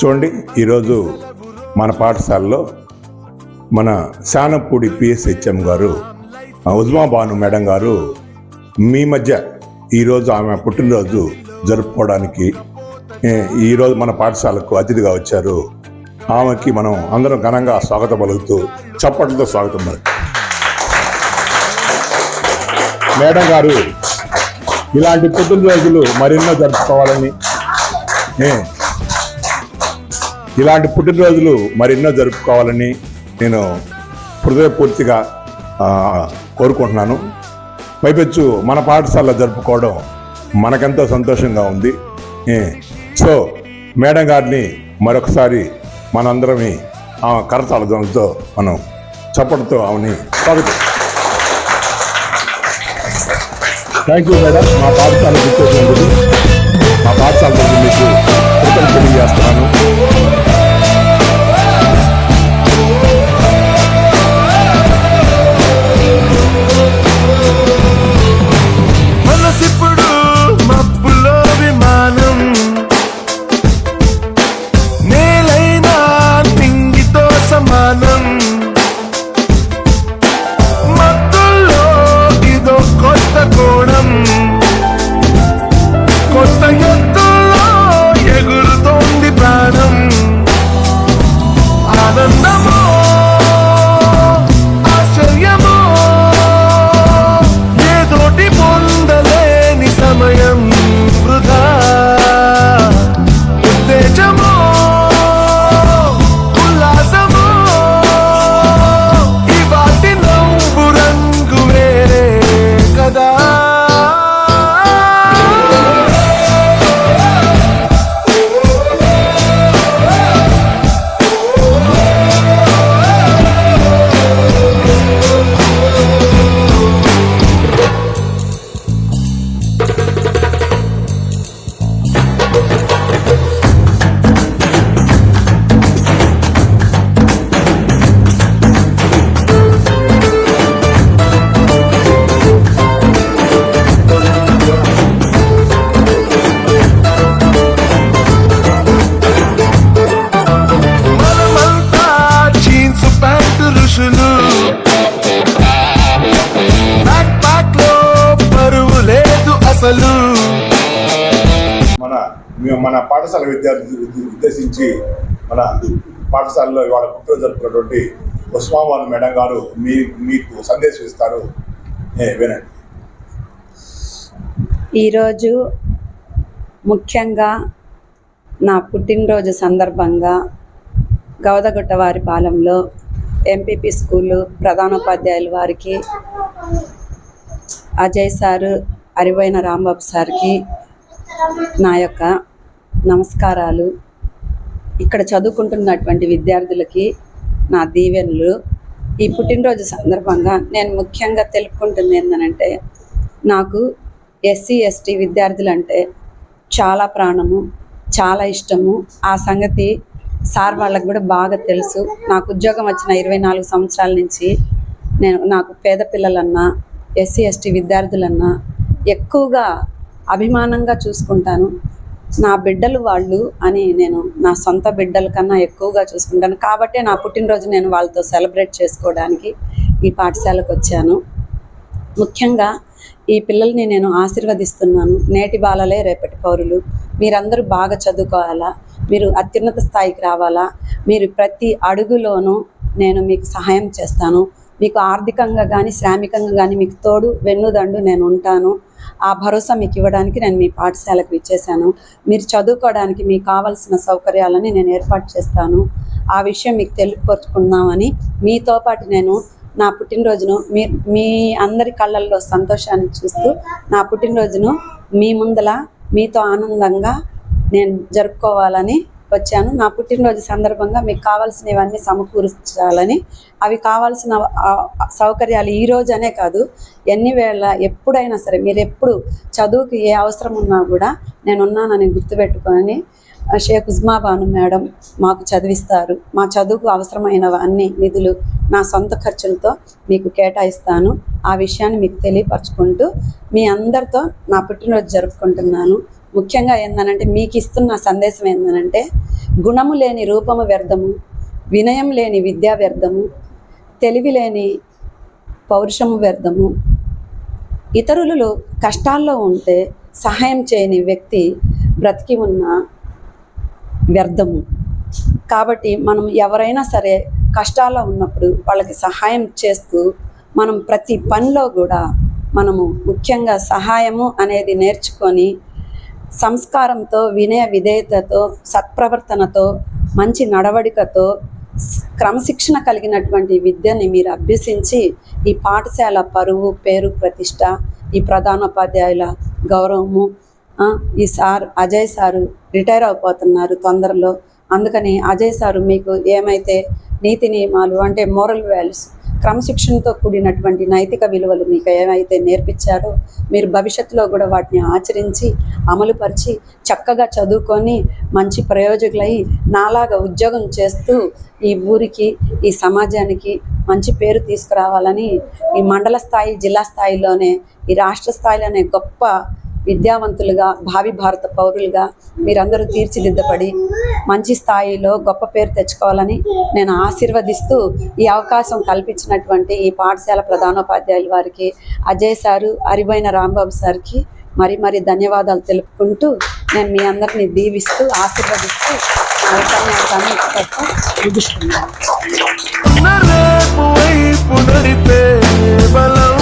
చూడండి, ఈరోజు మన పాఠశాలలో మన శానపూడి పిఎస్హెచ్ఎం గారు ఉజ్మా బాను మేడం గారు మీ మధ్య ఈరోజు ఆమె పుట్టినరోజు జరుపుకోవడానికి ఈరోజు మన పాఠశాలకు అతిథిగా వచ్చారు. ఆమెకి మనం అందరం ఘనంగా స్వాగతం పలుకుతూ చప్పట్లతో స్వాగతం పలుకు. మేడం గారు ఇలాంటి పుట్టినరోజులు మరెన్నో జరుపుకోవాలని నేను హృదయపూర్తిగా కోరుకుంటున్నాను. పైపెచ్చు మన పాఠశాలలో జరుపుకోవడం మనకెంతో సంతోషంగా ఉంది. సో మేడం గారిని మరొకసారి మనందరమే కరతాళ ధ్వనులతో మనం చప్పటితో ఆమెని స్వాగతం. థ్యాంక్ యూ మేడం, మా పాఠశాల గుర్తొచ్చినందుకు మా పాఠశాల మీకు కృతజ్ఞతలు తెలియజేస్తున్నాను. మనసిప్పుడు మబ్బులో విమానం, నేలైనా తింగితో సమానం. మత్తుల్లో ఇదో కొత్త కోణం, కొత్త ఎత్తుల్లో ఎగురుతోంది ప్రాణం. ఆనందమో ఆశ్చర్యమో ఏదోటి పొందలేని సమయం వృధా. ఉత్తేజమో ఉల్లాసమో ఇవాటి నవ్వు రంగు వేరే కదా. మన పాఠశాల విద్యార్థులు ఉద్దేశించి మన పాఠశాలలో ఇవాళ పుట్టినరోజు జరుపుకున్నటువంటి ఉస్మా బాను మేడం గారు మీకు సందేశం ఇస్తారు, వినండి. ఈరోజు ముఖ్యంగా నా పుట్టినరోజు సందర్భంగా గౌదగుట్టవారిపాలెంలో ఎంపీపీ స్కూలు ప్రధానోపాధ్యాయుల వారికి, అజయ్ సారు, అరివైన రాంబాబు సార్కి నా యొక్క నమస్కారాలు. ఇక్కడ చదువుకుంటున్నటువంటి విద్యార్థులకి నా దీవెనలు. ఈ పుట్టినరోజు సందర్భంగా నేను ముఖ్యంగా తెలుపుకుంటుంది ఏంటంటే, నాకు ఎస్సీ ఎస్టీ విద్యార్థులంటే చాలా ప్రాణము, చాలా ఇష్టము. ఆ సంగతి సార్ వాళ్ళకు కూడా బాగా తెలుసు. నాకు ఉద్యోగం వచ్చిన 24 సంవత్సరాల నుంచి నాకు పేద పిల్లలన్నా ఎస్సీ ఎస్టీ విద్యార్థులన్నా ఎక్కువగా అభిమానంగా చూసుకుంటాను. నా బిడ్డలు వాళ్ళు అని నేను నా సొంత బిడ్డల కన్నా ఎక్కువగా చూసుకుంటాను. కాబట్టే నా పుట్టినరోజు నేను వాళ్ళతో సెలబ్రేట్ చేసుకోవడానికి ఈ పాఠశాలకు వచ్చాను. ముఖ్యంగా ఈ పిల్లల్ని నేను ఆశీర్వదిస్తున్నాను. నేటి బాలలే రేపటి పౌరులు. మీరందరూ బాగా చదువుకోవాలా, మీరు అత్యున్నత స్థాయికి రావాలా. మీరు ప్రతి అడుగులోనూ నేను మీకు సహాయం చేస్తాను. మీకు ఆర్థికంగా కానీ శ్రామికంగా కానీ మీకు తోడు వెన్నుదండు నేను ఉంటాను. ఆ భరోసా మీకు ఇవ్వడానికి నేను మీ పాఠశాలకు ఇచ్చేసాను. మీరు చదువుకోవడానికి మీకు కావాల్సిన సౌకర్యాలని నేను ఏర్పాటు చేస్తాను. ఆ విషయం మీకు తెలియపరుచుకుందామని మీతో పాటు నేను నా పుట్టినరోజును మీ అందరి కళ్ళల్లో సంతోషాన్ని చూస్తూ నా పుట్టినరోజును మీ ముందల మీతో ఆనందంగా నేను జరుపుకోవాలని వచ్చాను. నా పుట్టినరోజు సందర్భంగా మీకు కావాల్సినవన్నీ సమకూర్చాలని, అవి కావాల్సిన సౌకర్యాలు ఈ రోజనే కాదు ఎన్ని వేళ ఎప్పుడైనా సరే మీరు ఎప్పుడు చదువుకి ఏ అవసరం ఉన్నా కూడా నేనున్నానని గుర్తుపెట్టుకొని షేక్ ఉజ్మా బాను మేడం మాకు చదివిస్తారు. మా చదువుకు అవసరమైన అన్ని నిధులు నా సొంత ఖర్చులతో మీకు కేటాయిస్తాను. ఆ విషయాన్ని మీకు తెలియపరచుకుంటూ మీ అందరితో నా పుట్టినరోజు జరుపుకుంటున్నాను. ముఖ్యంగా ఏందనంటే మీకు ఇస్తున్న సందేశం ఏందనంటే గుణము లేని రూపము వ్యర్థము, వినయం లేని విద్యా వ్యర్థము, తెలివి లేని పౌరుషము వ్యర్థము. ఇతరులు కష్టాల్లో ఉంటే సహాయం చేయని వ్యక్తి బ్రతికి ఉన్న వ్యర్థము. కాబట్టి మనం ఎవరైనా సరే కష్టాల్లో ఉన్నప్పుడు వాళ్ళకి సహాయం చేస్తూ మనం ప్రతి పనిలో కూడా మనము ముఖ్యంగా సహాయము అనేది నేర్చుకొని సంస్కారంతో, వినయ విధేయతతో, సత్ప్రవర్తనతో, మంచి నడవడికతో, క్రమశిక్షణ కలిగినటువంటి విద్యని మీరు అభ్యసించి ఈ పాఠశాల పరువు, పేరు, ప్రతిష్ట, ఈ ప్రధానోపాధ్యాయుల గౌరవము, ఈ సార్ అజయ్ సారు రిటైర్ అయిపోతున్నారు తొందరలో. అందుకని అజయ్ సారు మీకు ఏమైతే నీతి నియమాలు అంటే మోరల్ వాల్యూస్, క్రమశిక్షణతో కూడినటువంటి నైతిక విలువలు మీకు ఏమైతే నేర్పించారో మీరు భవిష్యత్తులో కూడా వాటిని ఆచరించి అమలుపరిచి చక్కగా చదువుకొని మంచి ప్రయోజకులై నాలాగా ఉద్యోగం చేస్తూ ఈ ఊరికి, ఈ సమాజానికి మంచి పేరు తీసుకురావాలని ఈ మండల స్థాయి, జిల్లా స్థాయిలోనే, ఈ రాష్ట్ర స్థాయిలోనే గొప్ప విద్యావంతులుగా, భావి భారత పౌరులుగా మీరందరూ తీర్చిదిద్దపడి మంచి స్థాయిలో గొప్ప పేరు తెచ్చుకోవాలని నేను ఆశీర్వదిస్తూ ఈ అవకాశం కల్పించినటువంటి ఈ పాఠశాల ప్రధానోపాధ్యాయుల వారికి, అజయ్ సారు, అరిబోయిన రాంబాబు సార్కి మరి ధన్యవాదాలు తెలుపుకుంటూ నేను మీ అందరినీ దీవిస్తూ ఆశీర్వదిస్తూ నా ఉపన్యాసాన్ని ముగిస్తున్నాను. రేపు వైపు నడిపే బలం